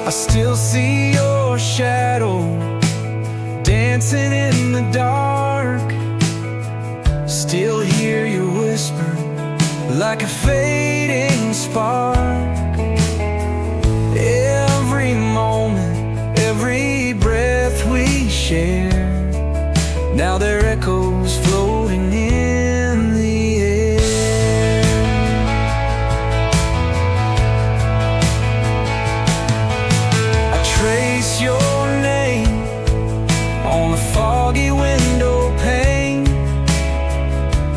I still see your shadow dancing in the dark. Still hear you whisper like a fading spark. Every moment, every breath we share, now there are echoes floating in the air. I trace your name on the foggy window pane,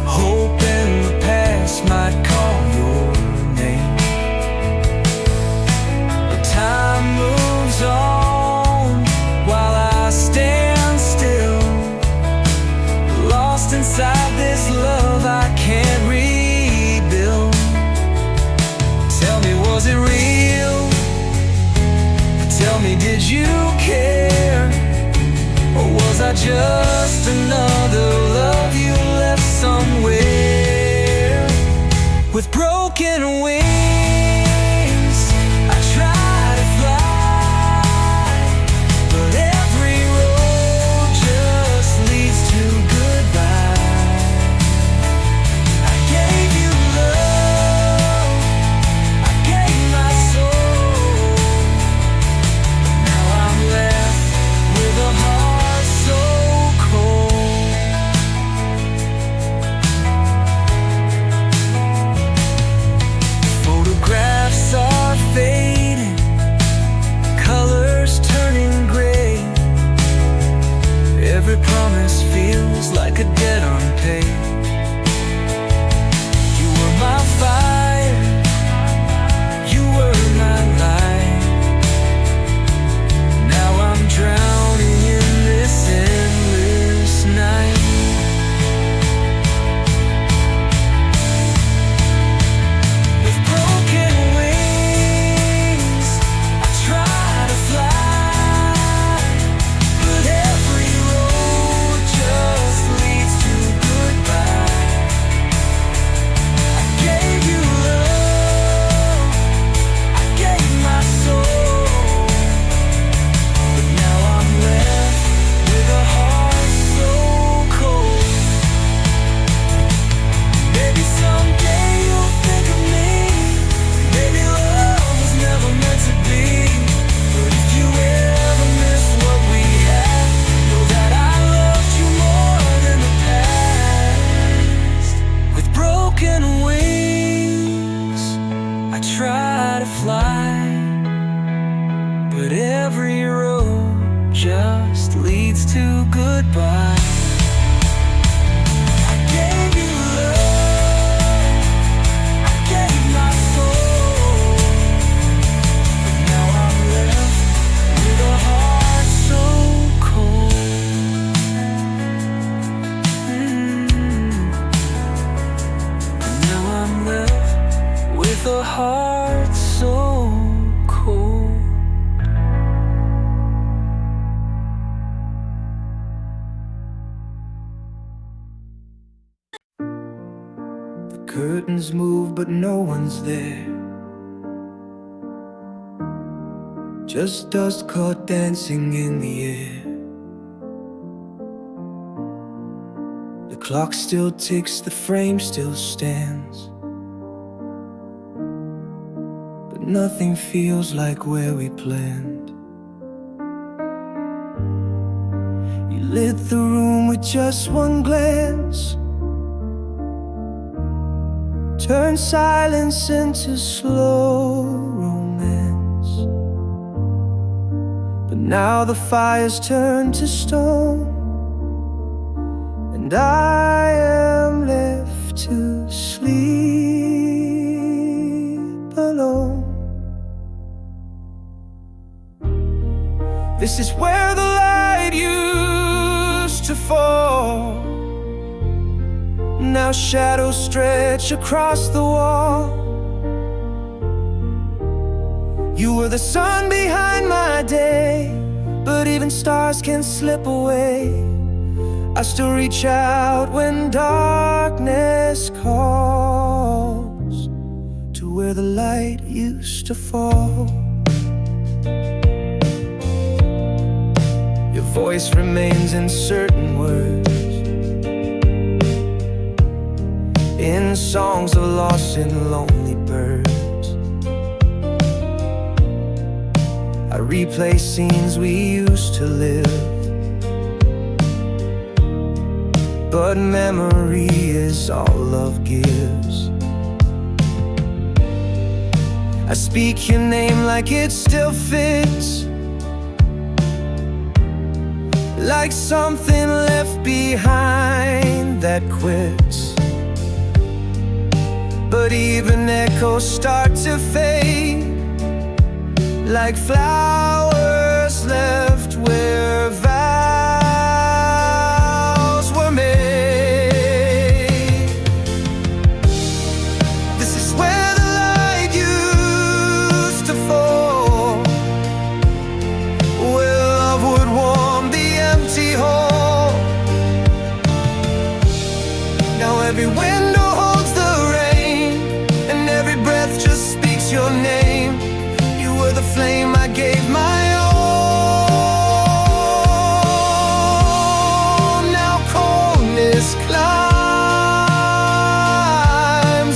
hoping the past might call your name. But time moves on while I stand still, lost inside this love I can't rebuild. Tell me, was it real? Tell me, did you care? Or was I just another love you left somewhere? With broken wings, I try to fly, but every road just leads to goodbye. I gave you love, I gave my soul, but now I'm left with a heart so cold. Photographs are fading, colors turning gray. Every promise feels like a debt unpaid. You were my fire, you were my light. Now I'm drowning in this endless night. With broken wings, I try to fly, but every road just leads to goodbye. I gave you love, I gave my soul, but now I'm left with a heart so cold. Maybe someday you'll think of me. Maybe love was never meant to be. But if you ever miss what we had, know that I loved you more than the past. With broken wings, I try to fly, but every road just leads to goodbye. I gave you love, I gave my soul, but now I'm left with a heart so cold. But now I'm left with a heart so cold. The curtains move, but no one's there. Just dust caught dancing in the air. The clock still ticks, the frame still stands, but nothing feels like where we planned. You lit the room with just one glance, turned silence into slow romance. But now the fire's turned to stone, and I am left to sleep alone. This is where the light used to fall. Now shadows stretch across the wall. You were the sun behind my day, but even stars can slip away. I still reach out when darkness calls, to where the light used to fall. voice remains in certain words, in songs of lost and lonely birds. I replay scenes we used to live, but memory is all love gives. I speak your name like it still fits, like something left behind that quits. But even echoes start to fade, like flowers left where vows were made. This is where the light used to fall, where love would warm the empty hall. Now every window holds the rain, and every breath just speaks your name. You were the flame I gave my all. Now coldness climbs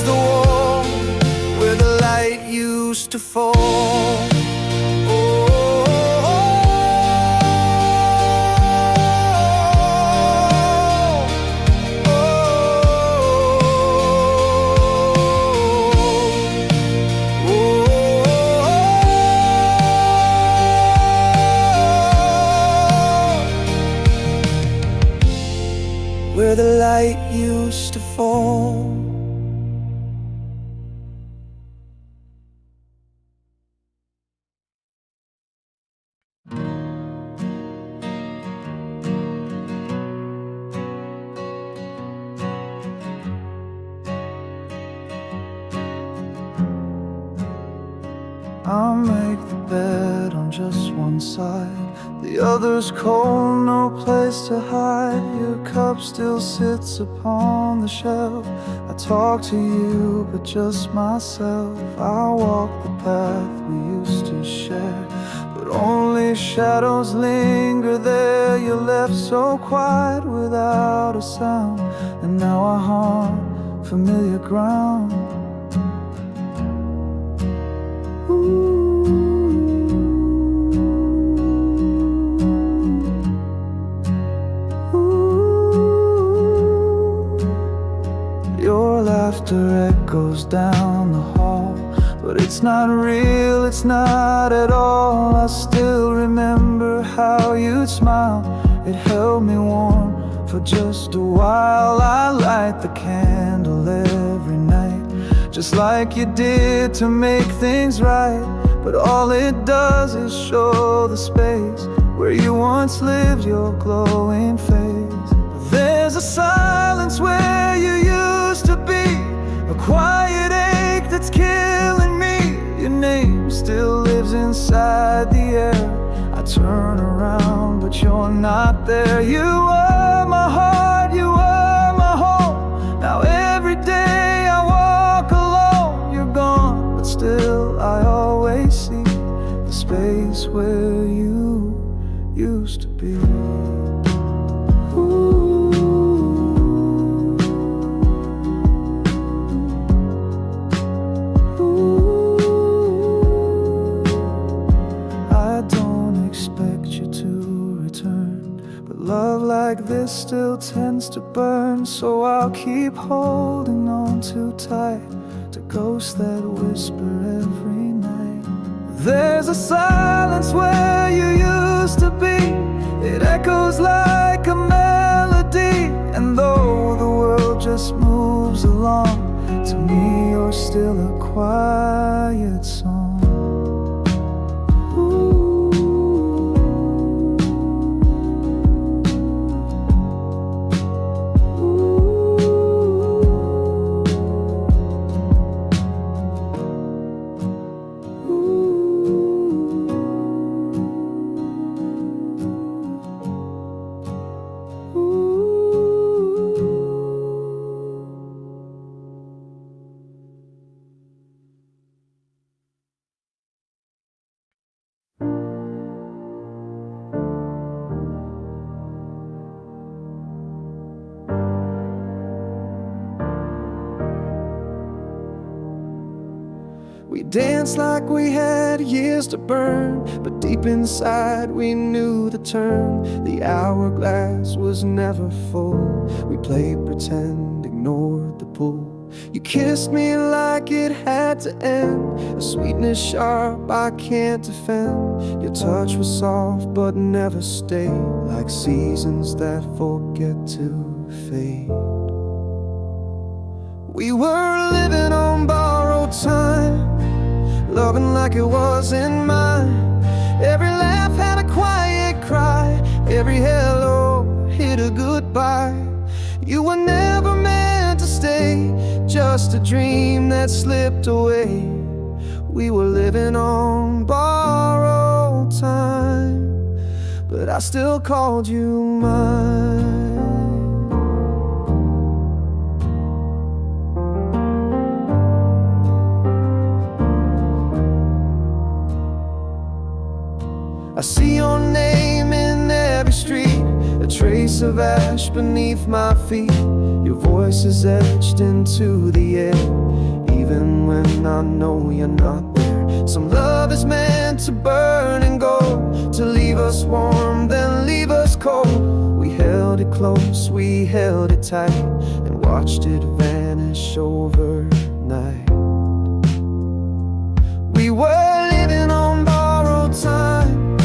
the wall, where the light used to fall. Where the light used to fall. I'll make the bed on just one side, the other's cold, no place to hide. Your cup still sits upon the shelf. I talk to you, but just myself. I walk the path we used to share, but only shadows linger there. You're left so quiet without a sound, and now I haunt familiar ground. Your laughter echoes down the hall, but it's not real, it's not at all. I still remember how you'd smile, it held me warm for just a while. I light the candle every night, just like you did, to make things right. But all it does is show the space where you once lived your glowing face. There's a silence where you used to be, a quiet ache that's killing me. Your name still lives inside the air. I turn around, but you're not there. You were my heart, you were my home. Now every day I walk alone. You're gone, but still I always see the space where you used to be. Love like this still tends to burn, so I'll keep holding on too tight to ghosts that whisper every night. There's a silence where you used to be, it echoes like a melody. And though the world just moves along, to me you're still a quiet song. We danced like we had years to burn, but deep inside we knew the turn. The hourglass was never full. We played pretend, ignored the pull. You kissed me like it had to end, a sweetness sharp I can't defend. Your touch was soft but never stayed, like seasons that forget to fade. We were living on borrowed time, loving like it wasn't mine. Every laugh had a quiet cry, every hello hid a goodbye. You were never meant to stay, just a dream that slipped away. We were living on borrowed time, but I still called you mine. I see your name in every street, a trace of ash beneath my feet. Your voice is etched into the air, even when I know you're not there. Some love is meant to burn and go, to leave us warm, then leave us cold. We held it close, we held it tight, and watched it vanish overnight. We were living on borrowed time,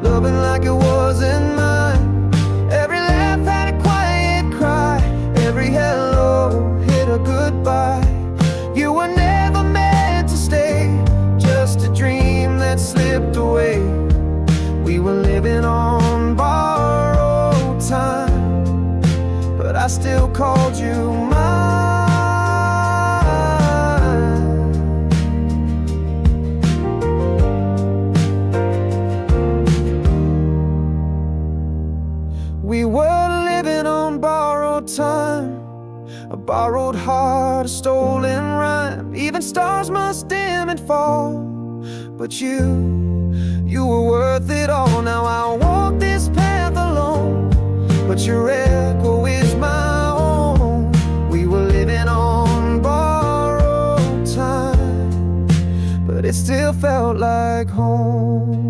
loving like it wasn't mine. Every laugh had a quiet cry, every hello hid a goodbye. You were never meant to stay, just a dream that slipped away. We were living on borrowed time, but I still called you mine. We were living on borrowed time, a borrowed heart, a stolen rhyme. Even stars must dim and fall, but you were worth it all. Now I walk this path alone, but your echo is my own. We were living on borrowed time, but it still felt like home.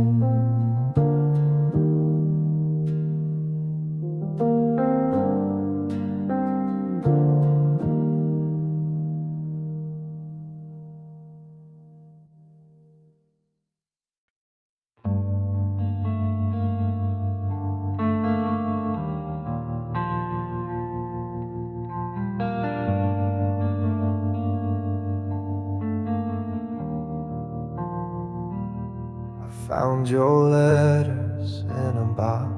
Found your letters in a box,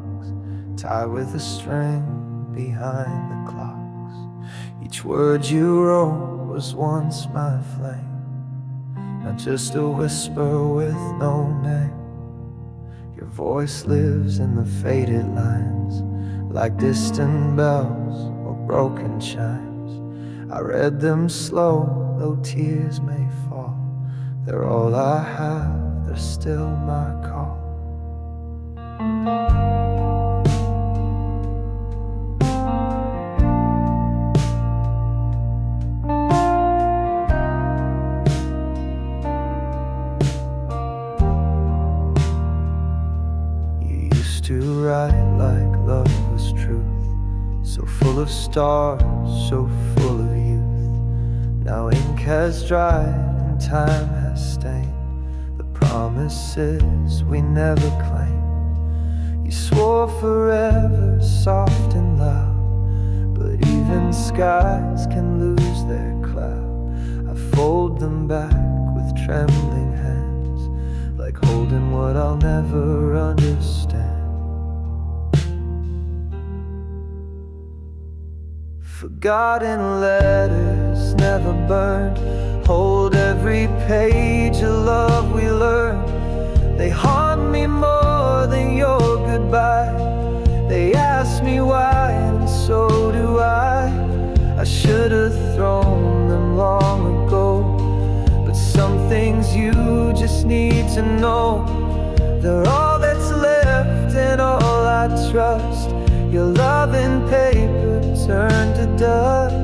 tied with a string behind the clocks. Each word you wrote was once my flame, not just a whisper with no name. Your voice lives in the faded lines, like distant bells or broken chimes. I read them slow, though tears may fall. They're all I have, they're still my call. You used to write like love was truth, so full of stars, so full of youth. Now ink has dried and time has stained promises we never claimed. You swore forever, soft and loud, but even skies can lose their cloud. I fold them back with trembling hands, like holding what I'll never understand. Forgotten letters never burned, hold every page of love we learned. They haunt me more than your goodbye. They ask me why, and so do I. I should have thrown them long ago, but some things you just need to know. They're all that's left and all I trust. Your love and paper turned to dust.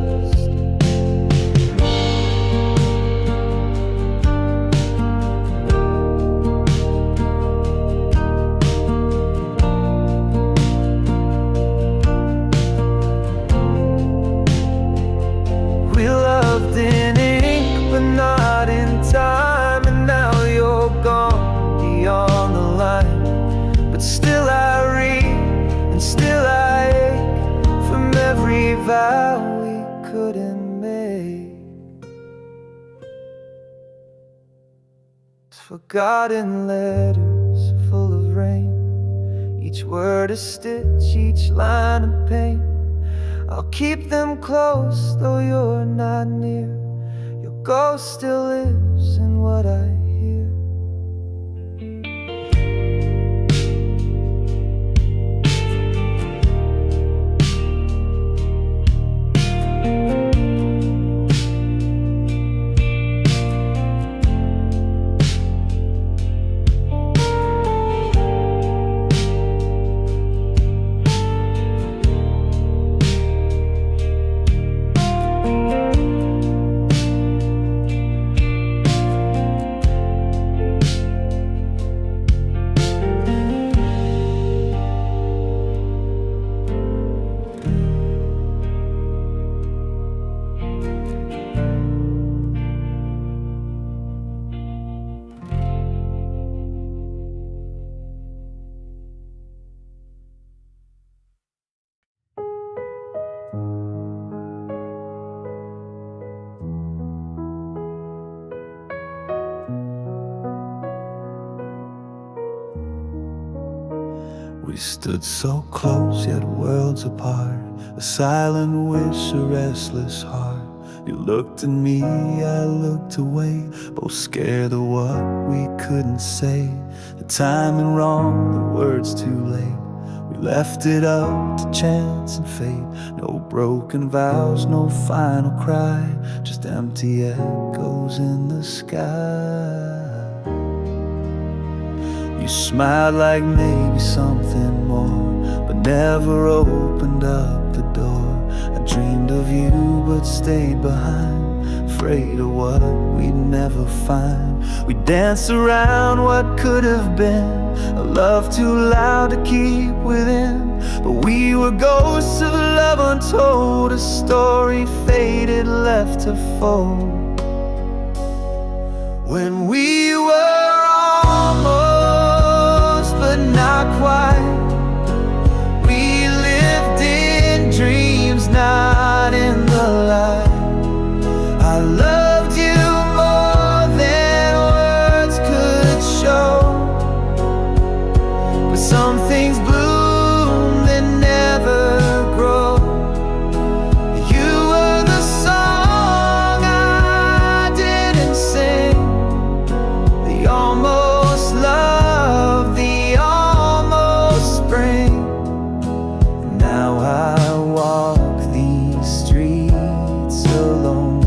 vow we couldn't make. It's forgotten letters full of rain, each word a stitch, each line a pain. I'll keep them close though you're not near. Your ghost still lives in what I hear. We stood so close, yet worlds apart, a silent wish, a restless heart. You looked at me, I looked away, both scared of what we couldn't say. The timing wrong, the words too late. We left it up to chance and fate. No broken vows, no final cry, just empty echoes in the sky. You smiled like maybe something more, but never opened up the door. I dreamed of you but stayed behind, afraid of what we'd never find. We danced around what could have been, a love too loud to keep within. But we were ghosts of love untold, a story faded, left to fold. When we were almost, but not quite. We lived in dreams, not in the light. I loved you more than words could show, but some things bloom that never grow. You were the song I didn't sing, the almost love, the almost spring. And now I walk these streets alone,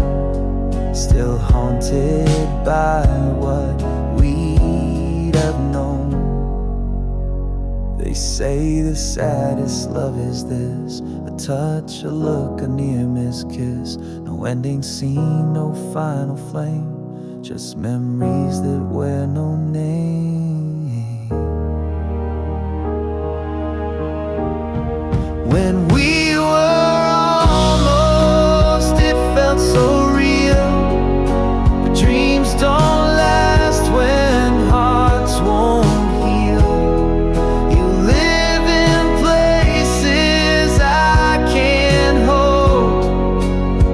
still haunted by what we'd have known. They say the saddest love is this, a touch, a look, a near-miss kiss. No ending scene, no final flame, just memories that wear no name. When we were almost, it felt so real. But dreams don't last when hearts won't heal. You live in places I can't hold,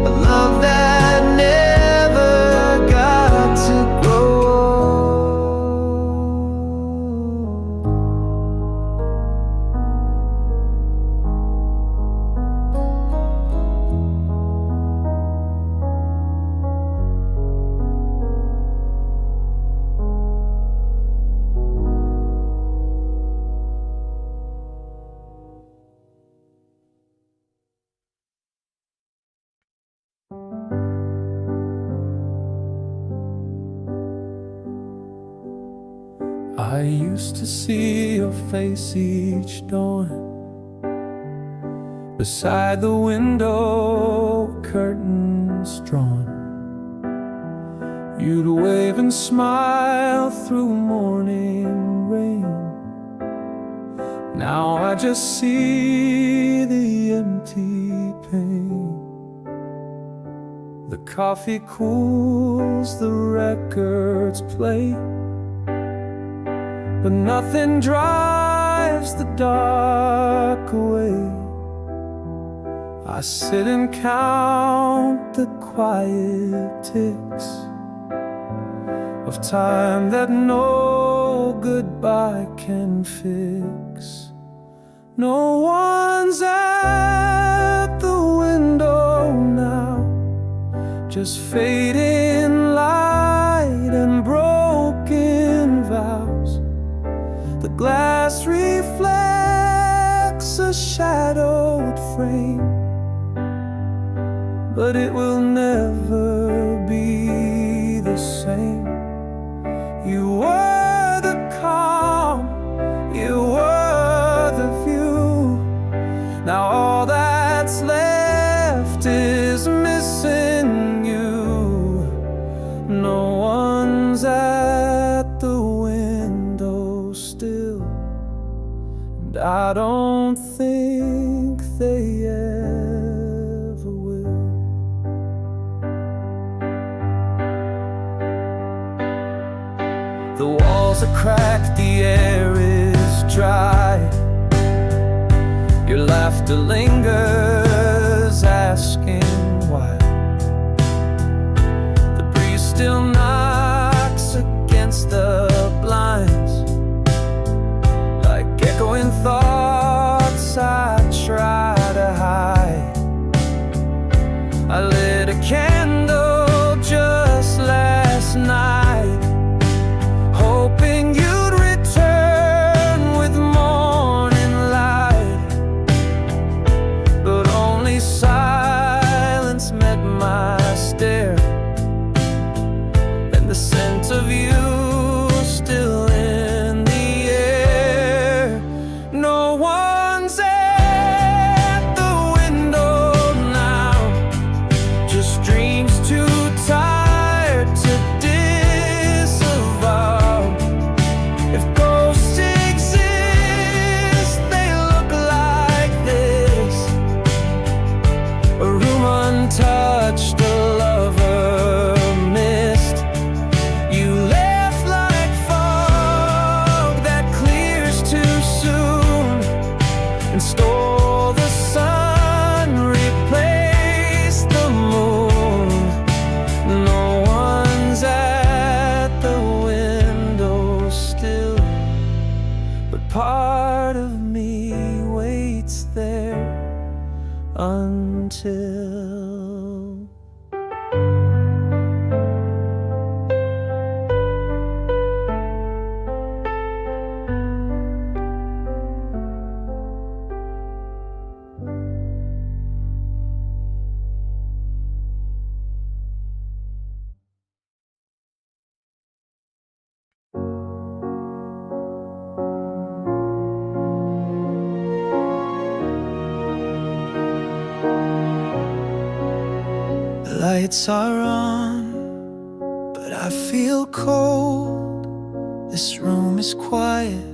a love that never got to grow. I used to see your face each dawn, beside the window, curtains drawn. You'd wave and smile through morning rain. Now I just see the empty pane. The coffee cools, the records play, but nothing drives the dark away. I sit and count the quiet ticks of time that no goodbye can fix. No one's at the window now, just fading light and broken vows. The glass reflects a shadowed frame, but it will never be the same. You were the calm, you were the view. Now all that's left is missing you. No one's at the window still, and I don't think they ever will. The walls are cracked, the air is dry. Your laughter lingers, asking why. The breeze still knocks against the blinds, like echoing thoughts I try to hide. I lit a candle just last night, hoping you'd return with morning light, but only silence met my stare, and the scent of you still in the air. No one's at the window now, just dreams too tired to disavow. If ghosts exist, they look like this: a room untouched, a lover missed. You left like fog that clears too soon, and stole the sun, replaced the moon. No one's at the window still, but part of me waits there until the lights are on, but I feel cold. This room is quiet,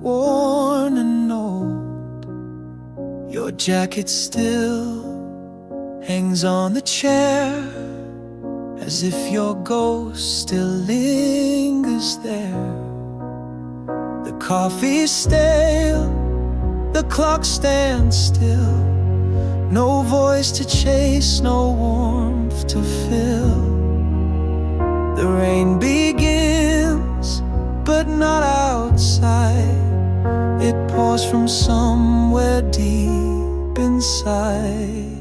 worn and old. Your jacket still hangs on the chair, as if your ghost still lingers there. The coffee's stale, the clock stands still. No voice to chase, no warmth to fill. The rain begins, but not outside. It pours from somewhere deep inside.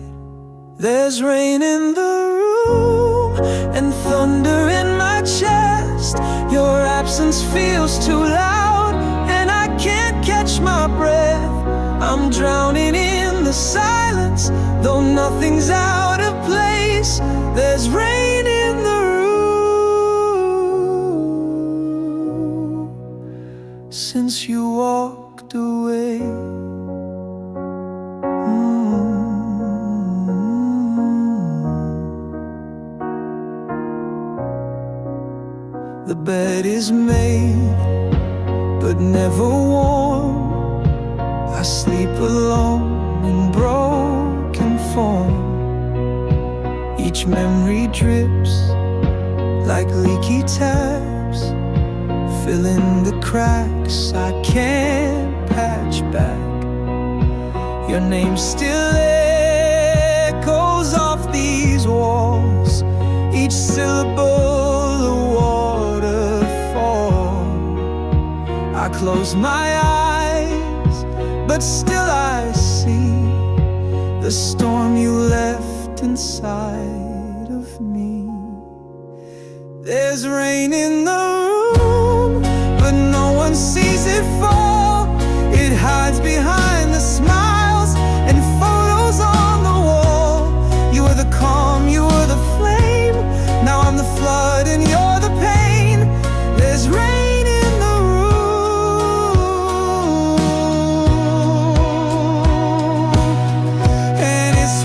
There's rain in the room and thunder in my chest. Your absence feels too loud, and I can't catch my breath. I'm drowning in the silence, though nothing's out of place. There's rain in the room since you walked away. The bed is made, but never warm. I sleep alone in broken form. Each memory drips like leaky taps, filling the cracks I can't patch back. Your name's still echoes off these walls, each syllable a waterfall. I close my eyes, but still I see the storm you left inside of me. There's rain in the room, but no one sees it fall. It hides behind the smiles and photos on the wall. You were the calm, you were the flame. Now I'm the flood and you're the pain. There's rain in the room, and it's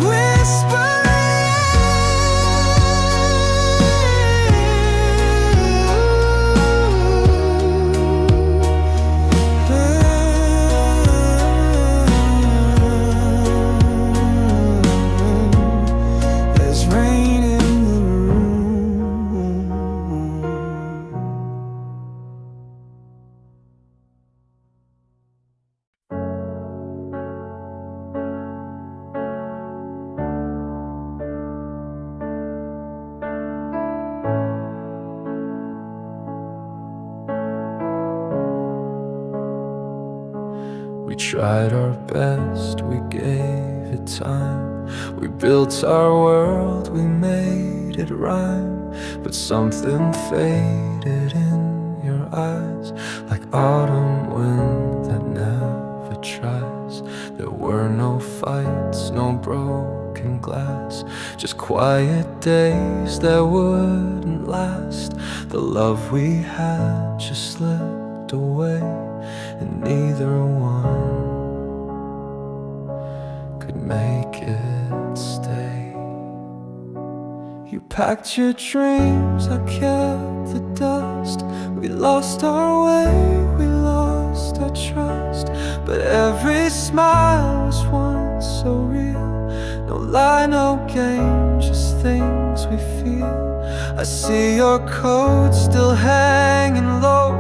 we tried our best, we gave it time. We built our world, we made it rhyme. But something faded in your eyes, like autumn wind that never tries. There were no fights, no broken glass, just quiet days that wouldn't last. The love we had just slipped away, and neither one could make it stay. You packed your dreams, I kept the dust. We lost our way, we lost our trust. But every smile was once so real. No lie, no game, just things we feel. I see your coat still hanging low.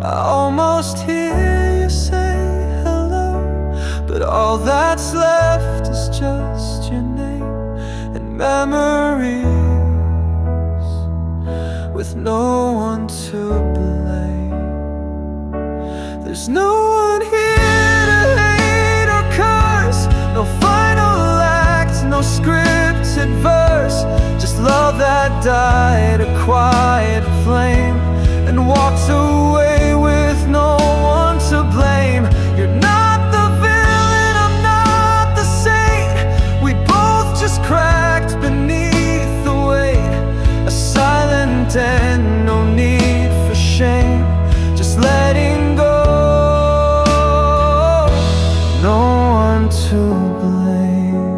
I almost hear you say hello, but all that's left is just your name and memories, with no one to blame. There's no one here to hate or curse, no final act, no scripted verse, just love that died a quiet flame and walked away with no one to blame. You're not the villain, I'm not the saint. We both just cracked beneath the weight. A silent end, no need for shame, just letting go. No one to blame.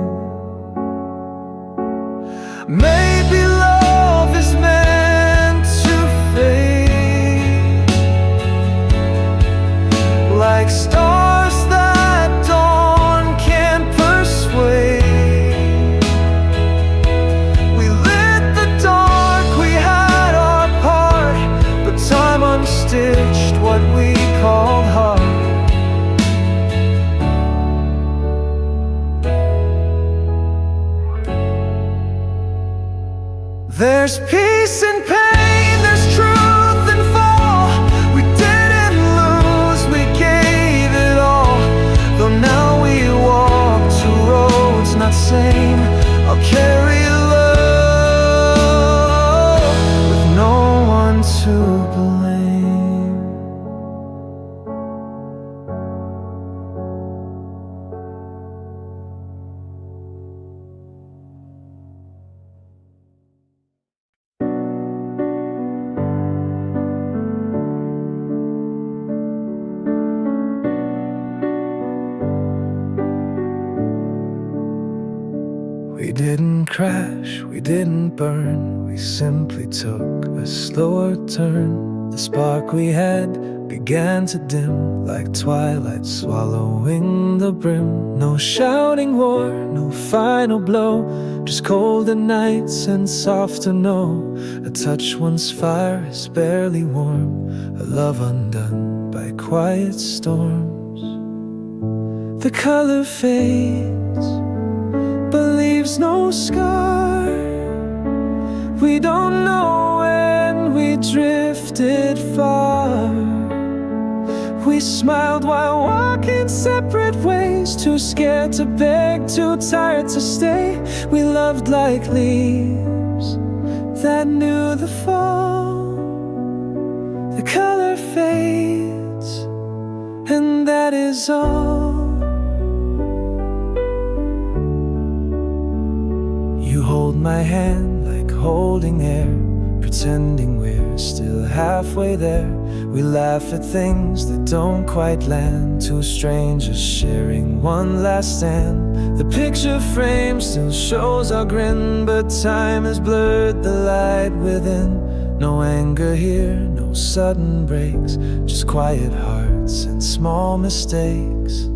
Maybe love is meant to fade, like stars that dawn can't persuade. We lit the dark, we had our part, but time unstitched what we called heart. There's peace in pain, there's truth in fall. We didn't lose, we gave it all. Though now we walk two roads not same, I'll carry love with no one to blame. We didn't crash, we didn't burn, we simply took a slower turn. The spark we had began to dim, like twilight swallowing the brim. No shouting war, no final blow, just colder nights and softer no. A touch once fire is barely warm, a love undone by quiet storms. The color fades, believe leaves no scar. We don't know when we drifted far. We smiled while walking separate ways, too scared to beg, too tired to stay. We loved like leaves that knew the fall. The color fades, and that is all. You hold my hand like holding air, pretending we're still halfway there. We laugh at things that don't quite land, two strangers sharing one last stand. The picture frame still shows our grin, but time has blurred the light within. No anger here, no sudden breaks, just quiet hearts and small mistakes.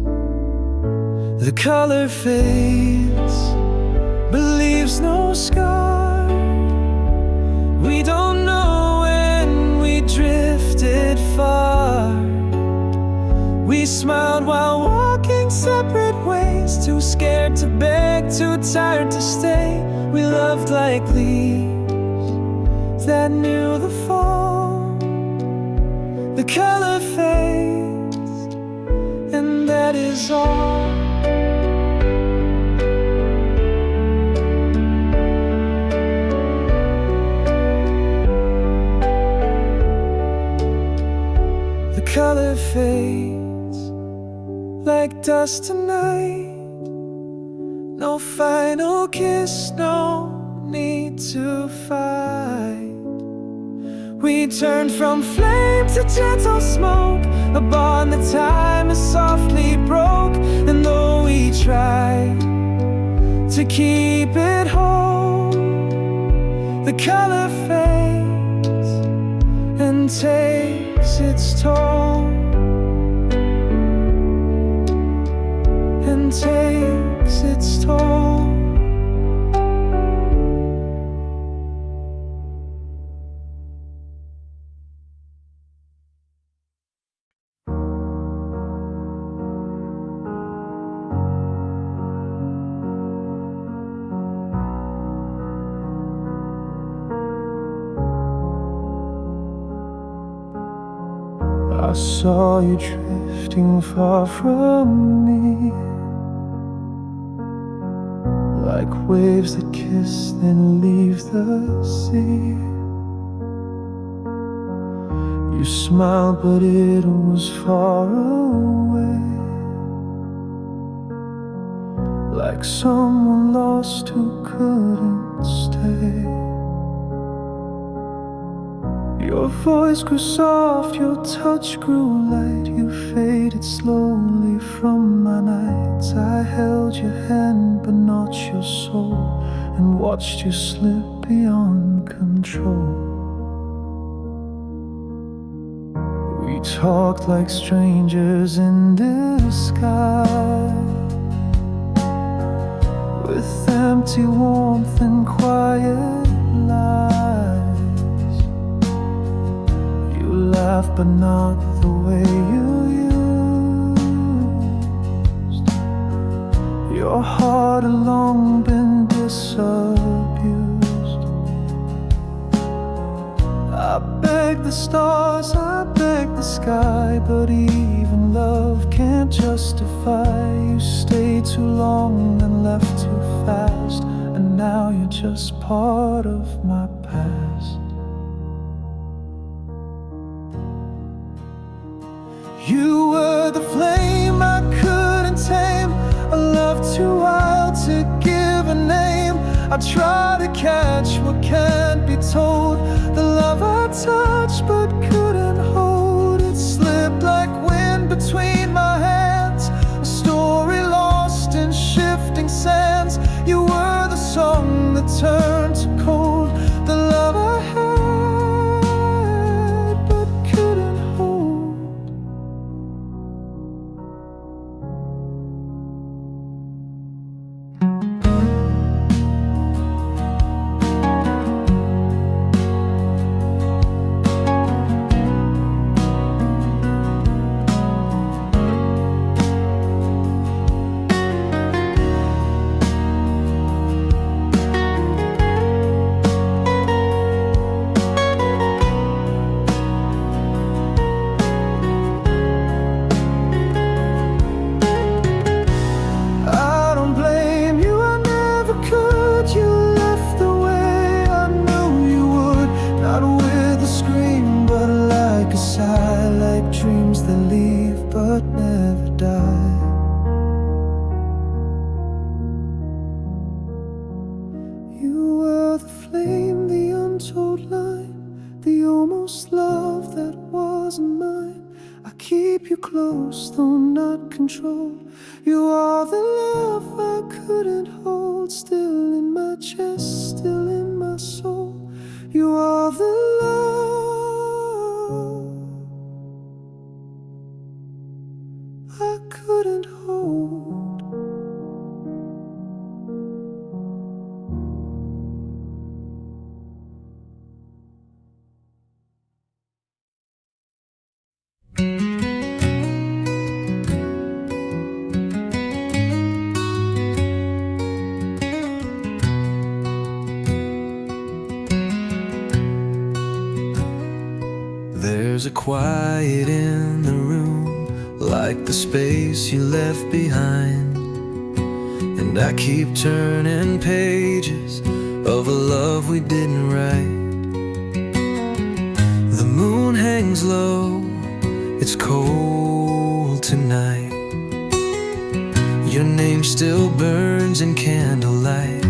The color fades, but leaves no scar. We don't know when we drifted far. We smiled while walking separate ways, too scared to beg, too tired to stay. We loved like leaves that knew the fall. The color fades, and that is all. The color fades like dust tonight. No final kiss, no need to fight. We turned from flame to gentle smoke, a bond that time has softly broke. And though we tried to keep it whole, the color fades and takes its toll, and takes its toll. I saw you drifting far from me, like waves that kiss then leave the sea. You smiled but it was far away, like someone lost who couldn't stay. Your voice grew soft, your touch grew light. You faded slowly from my nights. I held your hand but not your soul, and watched you slip beyond control. We talked like strangers in disguise, with empty warmth and quiet lies. You laughed but not the way you used. Your heart had long been disabused. I begged the stars, I begged the sky, but even love can't justify. You stayed too long and left too fast, and now you're just part of my past. You were the flame I couldn't tame, a love too wild to give a name. I try to catch what can't be told, the love I touched but couldn't hold. It slipped like wind between my hands, a story lost in shifting sands. You were the song that turned to cold, the love I had but couldn't hold. told line, the almost love that wasn't mine. I keep you close, though not controlled. You are the love I couldn't hold, still in my chest, still in my soul. You are the love I couldn't hold. There's a quiet in the room, like the space you left behind. And I keep turning pages of a love we didn't write. The moon hangs low, it's cold tonight. Your name still burns in candlelight.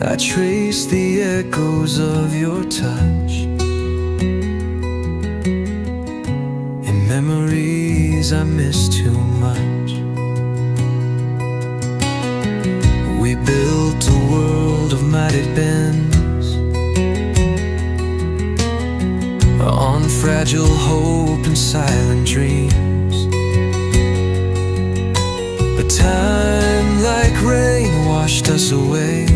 I trace the echoes of your touch in memories I miss too much. We built a world of mighty bends on fragile hope and silent dreams. But time like rain washed us away,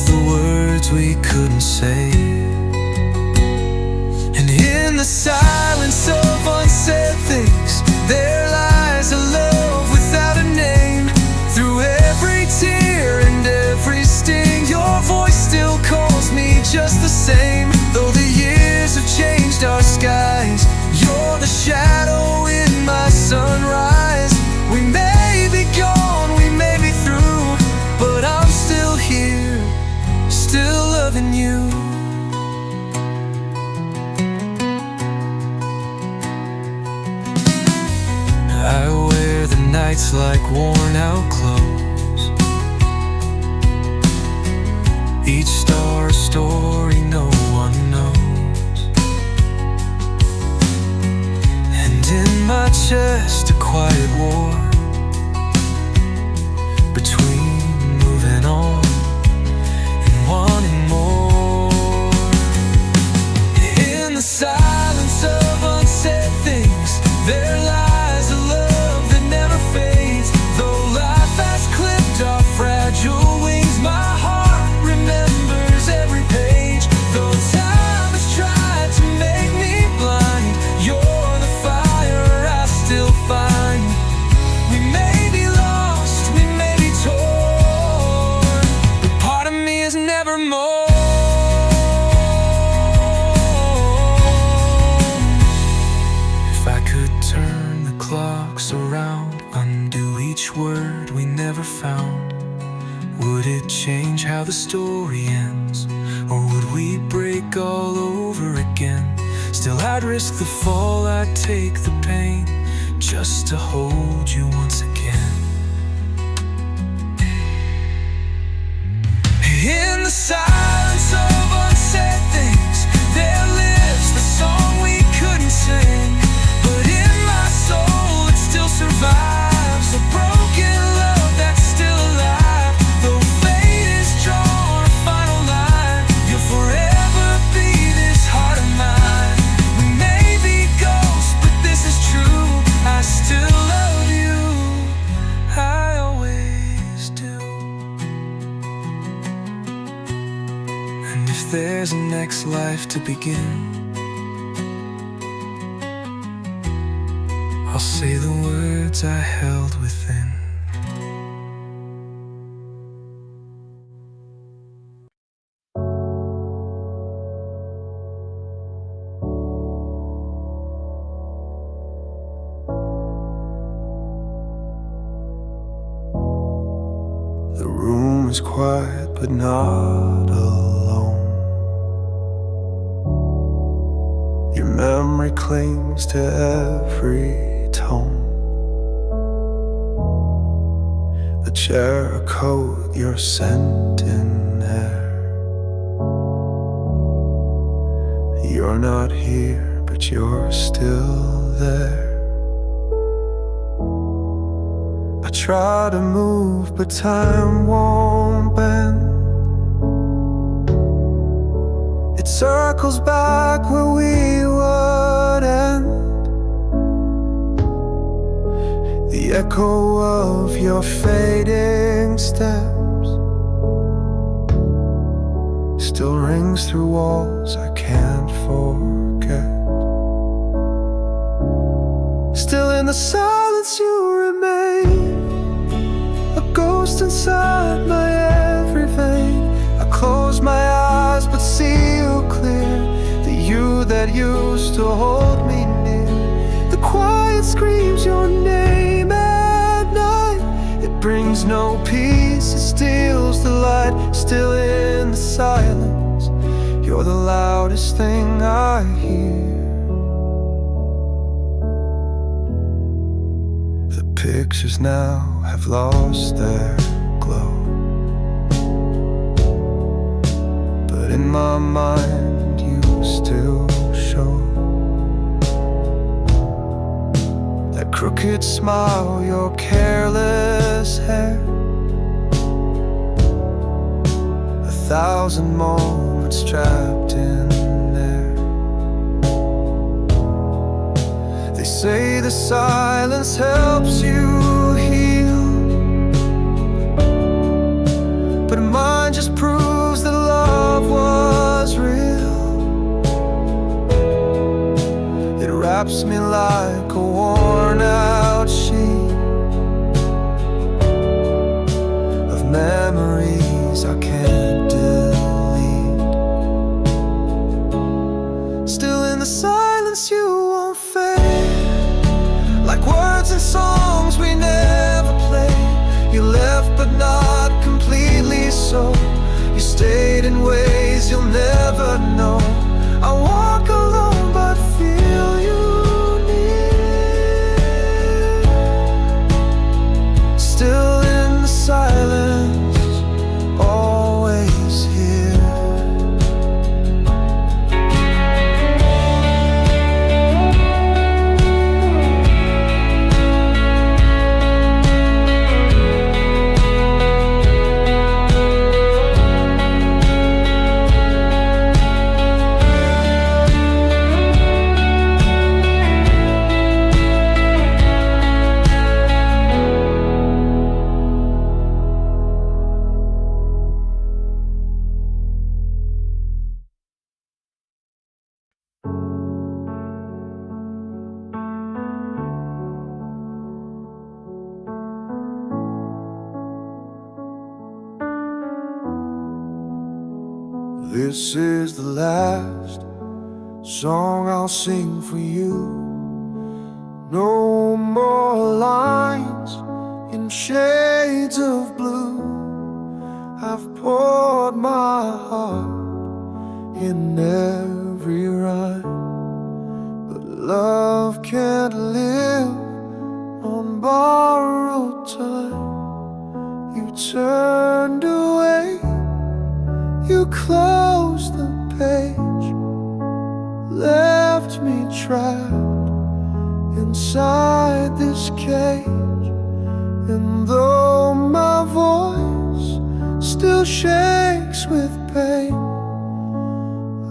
the words we couldn't say. And in the silence of unsaid things, there lies a love without a name. Through every tear and every sting, your voice still calls me just the same. Though the years have changed our skies, you're the shadow in my sunrise. We may be gone, we may be through, but I'm still here, still loving you. I wear the nights like worn out clothes, each star a story no one knows. And in my chest a quiet war between moving on, wanting more. In the silence of unsaid things, there lies a love that never fades. Though life has clipped our fragile wings, my heart remembers every page. Though time has tried to make me blind, you're the fire I still find. We may be lost, we may be torn, but part of me is never more. Turn the clocks around, undo each word we never found. Would it change how the story ends, or would we break all over again? Still I'd risk the fall, I'd take the pain, just to hold you once again. In the silence of unsaid things, there lives the song we couldn't sing. But in my soul it still survives, a broken love that's still alive. Though fate has drawn a final line, you'll forever be this heart of mine. We may be ghosts, but this is true. I still love you, I always do. And if there's a next life to begin, I'll say the words I held within. The room is quiet but not alone. Your memory clings to every tone. the Jericho, your scent in air. You're not here, but you're still there. I try to move, but time won't bend. It circles back where we would end. The echo of your fading steps still rings through walls I can't forget. Still in the silence you remain, a ghost inside my every vein. I close my eyes but see you clear, the you that used to hold me near. The quiet screams your name at night. It brings no peace, it steals the light. Still in the silence, you're the loudest thing I hear. The pictures now have lost their glow, but in my mind you still show. That crooked smile, your careless hair, 1,000 moments trapped in there. They say the silence helps you heal, but mine just proves that love was real. It wraps me like a worn out sheet of memories I can't delete. Still in the silence you won't fade, like words and songs we never played. You left but not completely so. You stayed in ways you'll never know. I walk alone but feel you near. Still in the silence, always here. This is the last song I'll sing for you. No more lines in shades of blue. I've poured my heart in every rhyme, but love can't live on borrowed time. You turned away, you closed the page, left me trapped inside this cage. And though my voice still shakes with pain,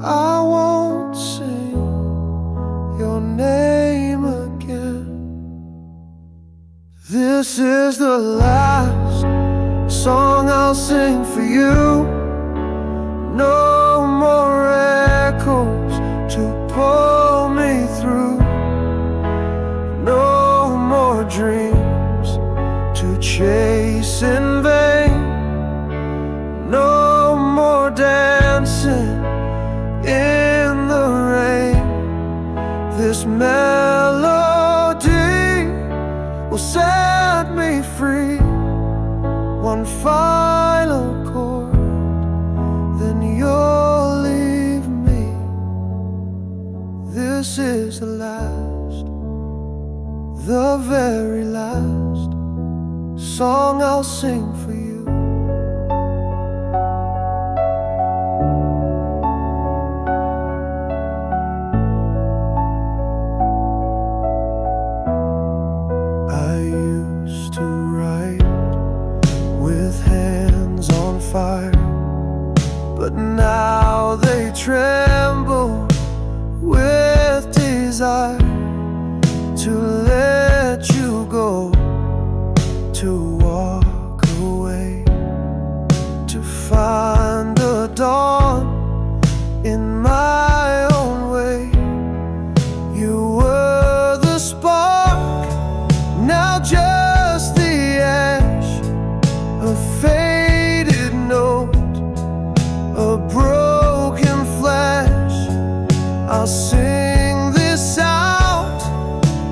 I won't sing your name again. This is the last song I'll sing for you. No more echoes to pull me through, no more dreams to chase in vain, no more dancing in the rain. This melody will set me free. One final chord, then you'll leave me. This is the last, the very last song I'll sing for you. I used to write with hands on fire, but now they tremble with desire to let you go, to walk away, to find the dawn in my own way. You were the spark, now just the ash, a faded note, a broken flash. I'll sing this out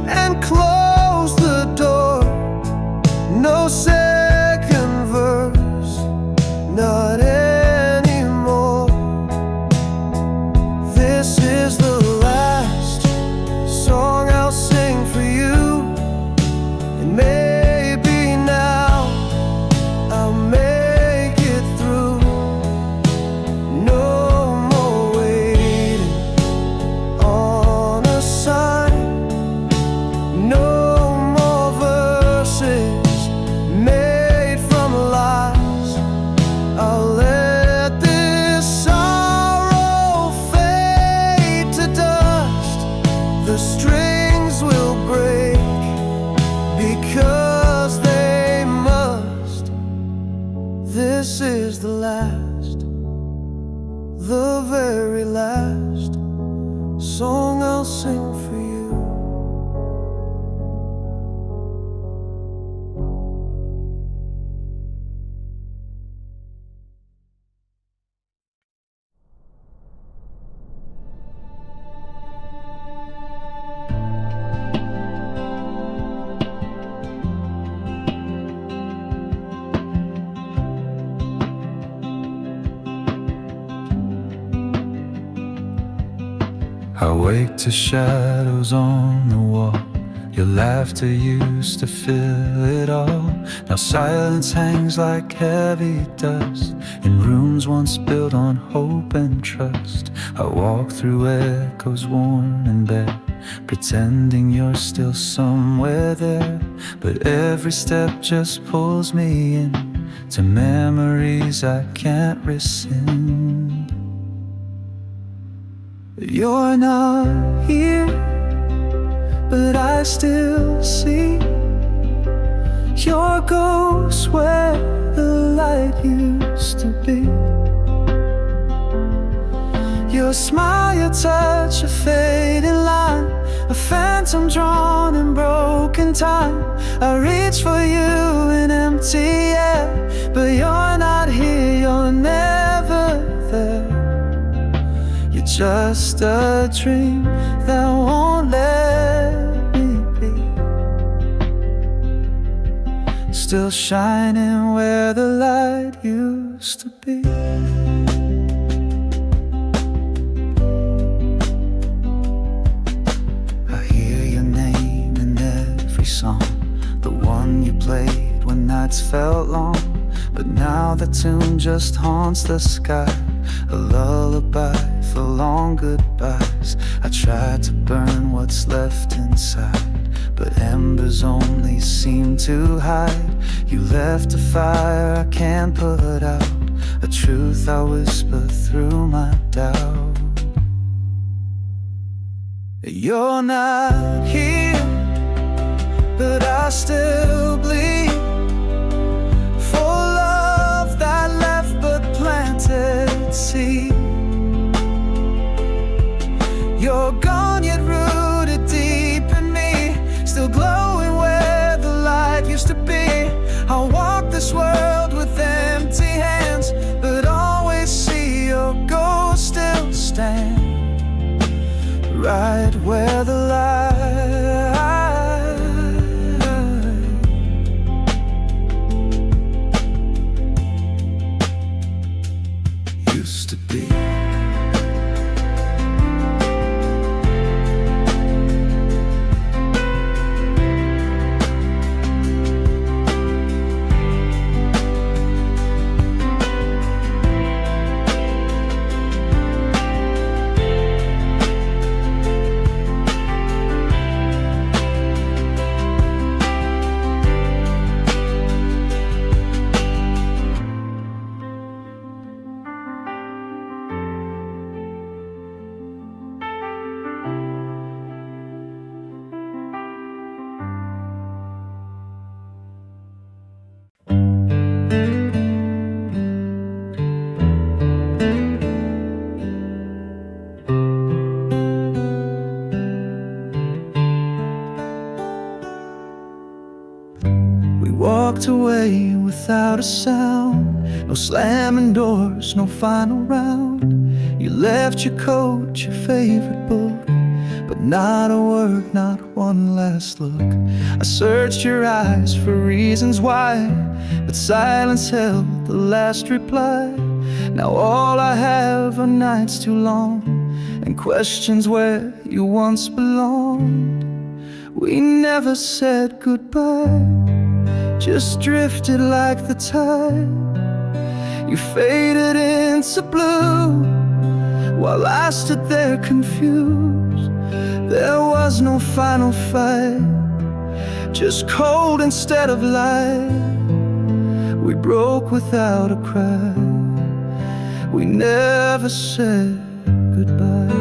and close the door. No second verse, not anymore. This is the last song I'll sing for you, and maybe now I'll make it through. No more waiting on a sign, no more verses made from lies. I'll let this sorrow fade to dust. The strings will break because they must. This is the last, the very last song I'll sing for you. I wake to shadows on the wall. Your laughter used to fill it all. Now silence hangs like heavy dust in rooms once built on hope and trust. I walk through echoes worn and bare, pretending you're still somewhere there. But every step just pulls me in to memories I can't rescind. You're not here, but I still see your ghost where the light used to be. Your smile, your touch, a fading line, a phantom drawn in broken time. I reach for you in empty air, but you're not here, you're never there. You're just a dream that won't let me be, still shining where the light used to be. I hear your name in every song, the one you played when nights felt long. But now the tune just haunts the sky, a lullaby for long goodbyes. I tried to burn what's left inside, but embers only seem to hide. You left a fire I can't put out, a truth I whisper through my doubt. You're not here, but I still bleed for love that left but planted seed. You're gone yet rooted deep in me, still glowing where the light used to be. I walk this world with empty hands, but always see your ghost still stand right where the light used to be. without a sound. No slamming doors, no final round. You left your coat, your favorite book, but not a word, not one last look. I searched your eyes for reasons why, but silence held the last reply. Now all I have are nights too long and questions where you once belonged. We never said goodbye, just drifted like the tide. You faded into blue while I stood there confused. There was no final fight, just cold instead of light. We broke without a cry, we never said goodbye.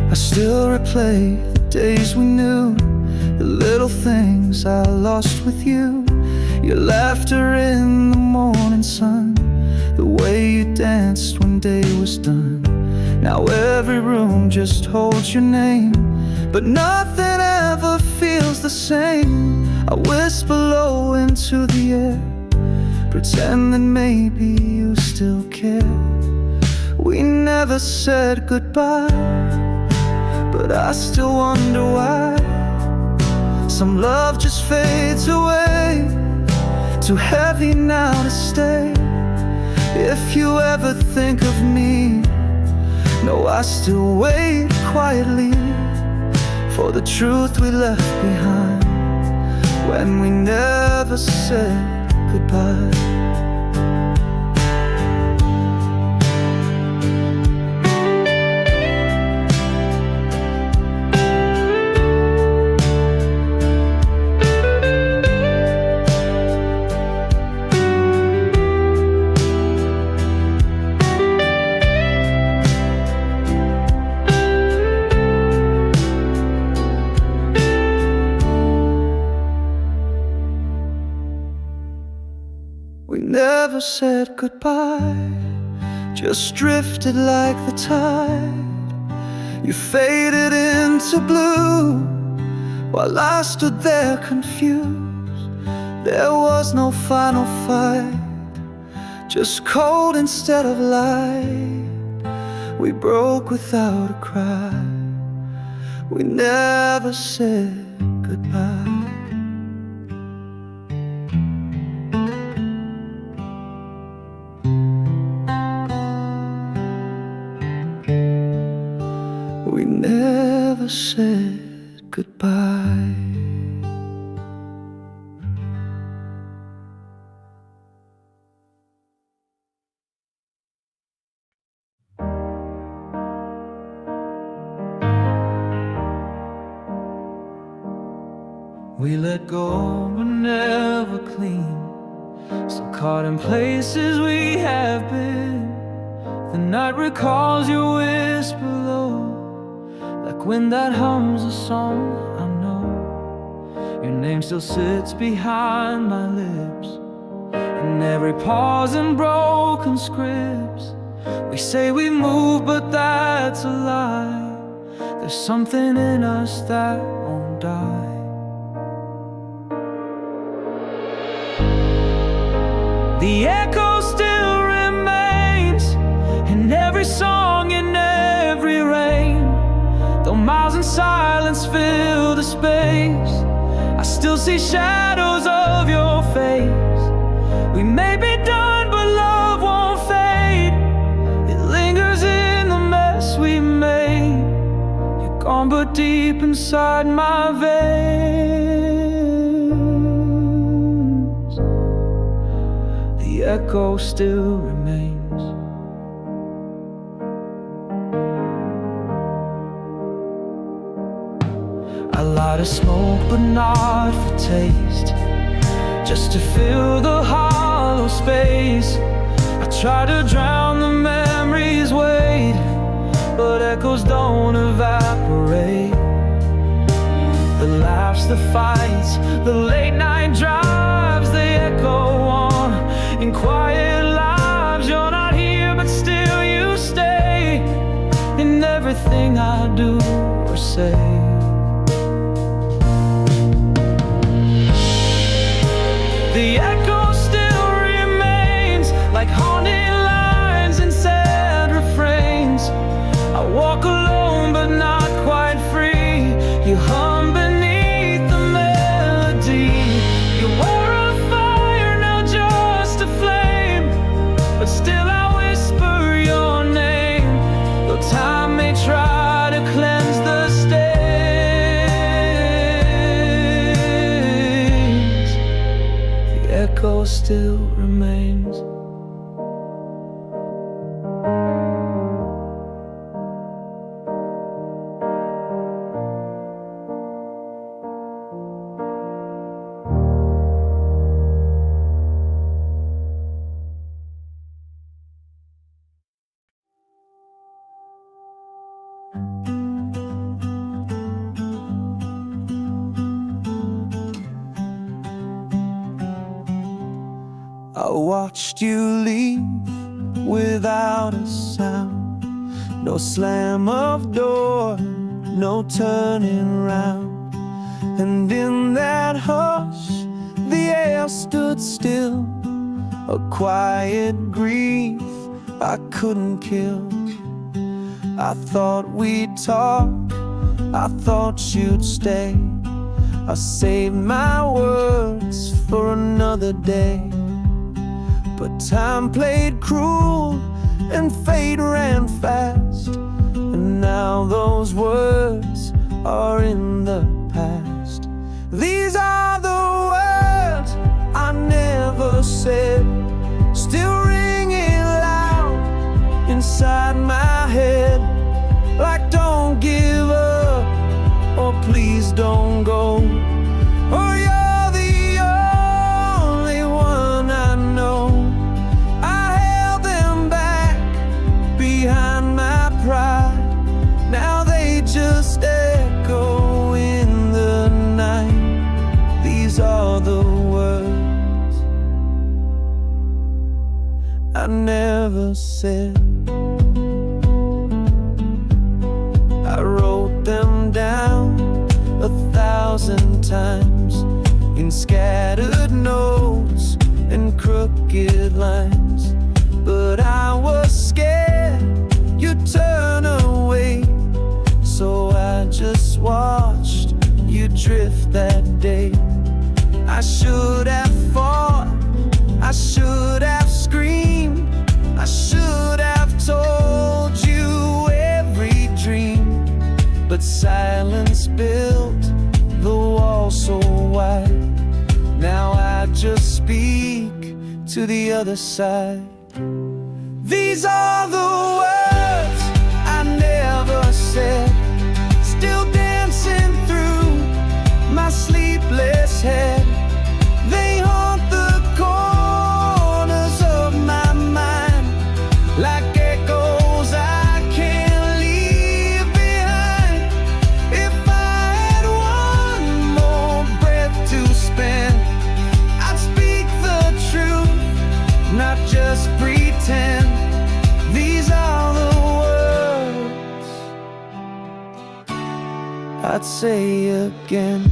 I still replay the days we knew, the little things I lost with you. Your laughter in the morning sun, the way you danced when day was done. Now every room just holds your name, but nothing ever feels the same. I whisper low into the air, pretending maybe you still care. We never said goodbye, but I still wonder why. Some love just fades away, too heavy now to stay. If you ever think of me, know I still wait quietly for the truth we left behind when we never said goodbye. We never said goodbye, just drifted like the tide. You faded into blue while I stood there confused. There was no final fight, just cold instead of light. We broke without a cry, we never said goodbye. We never said goodbye. We let go but never clean, still caught in places we have been. The night recalls your whisper low, like wind that hums a song I know. Your name still sits behind my lips, in every pause and broken scripts. We say we move, but that's a lie. There's something in us that won't die. The echo still remains in every song, in every rain. Though miles and silence fill the space, I still see shadows of your face. We may be done, but love won't fade. It lingers in the mess we made. You're gone, but deep inside my veins, the echo still remains. I light a smoke, but not for taste, just to fill the hollow space. I try to drown the memories' weight, but echoes don't evaporate. The laughs, the fights, the late night drives, they echo on in quiet lives. You're not here, but still you stay in everything I do or say. still remains. I watched you leave without a sound. No slam of door, no turning round. And in that hush, the air stood still, a quiet grief I couldn't kill. I thought we'd talk, I thought you'd stay. I saved my words for another day. But time played cruel and fate ran fast, and now those words are in the past. These are the words I never said, still ringing loud inside my head, like don't give up, or please don't go, or you're the only one I know. I held them back behind my pride, now they just echo in the night. These are the words I never said. I wrote them down 1,000 times in scattered notes and crooked lines, but I was scared you'd turn away, so I just watched you drift that day. I should have fought, I should have screamed, I should have told you every dream, but silence built the wall so wide. Now I just speak to the other side. These are the words I never said, still dancing through my sleepless head. They haunt the corners of my mind like echoes I can't leave behind. If I had one more breath to spend, I'd speak the truth, not just pretend. These are the words I'd say again.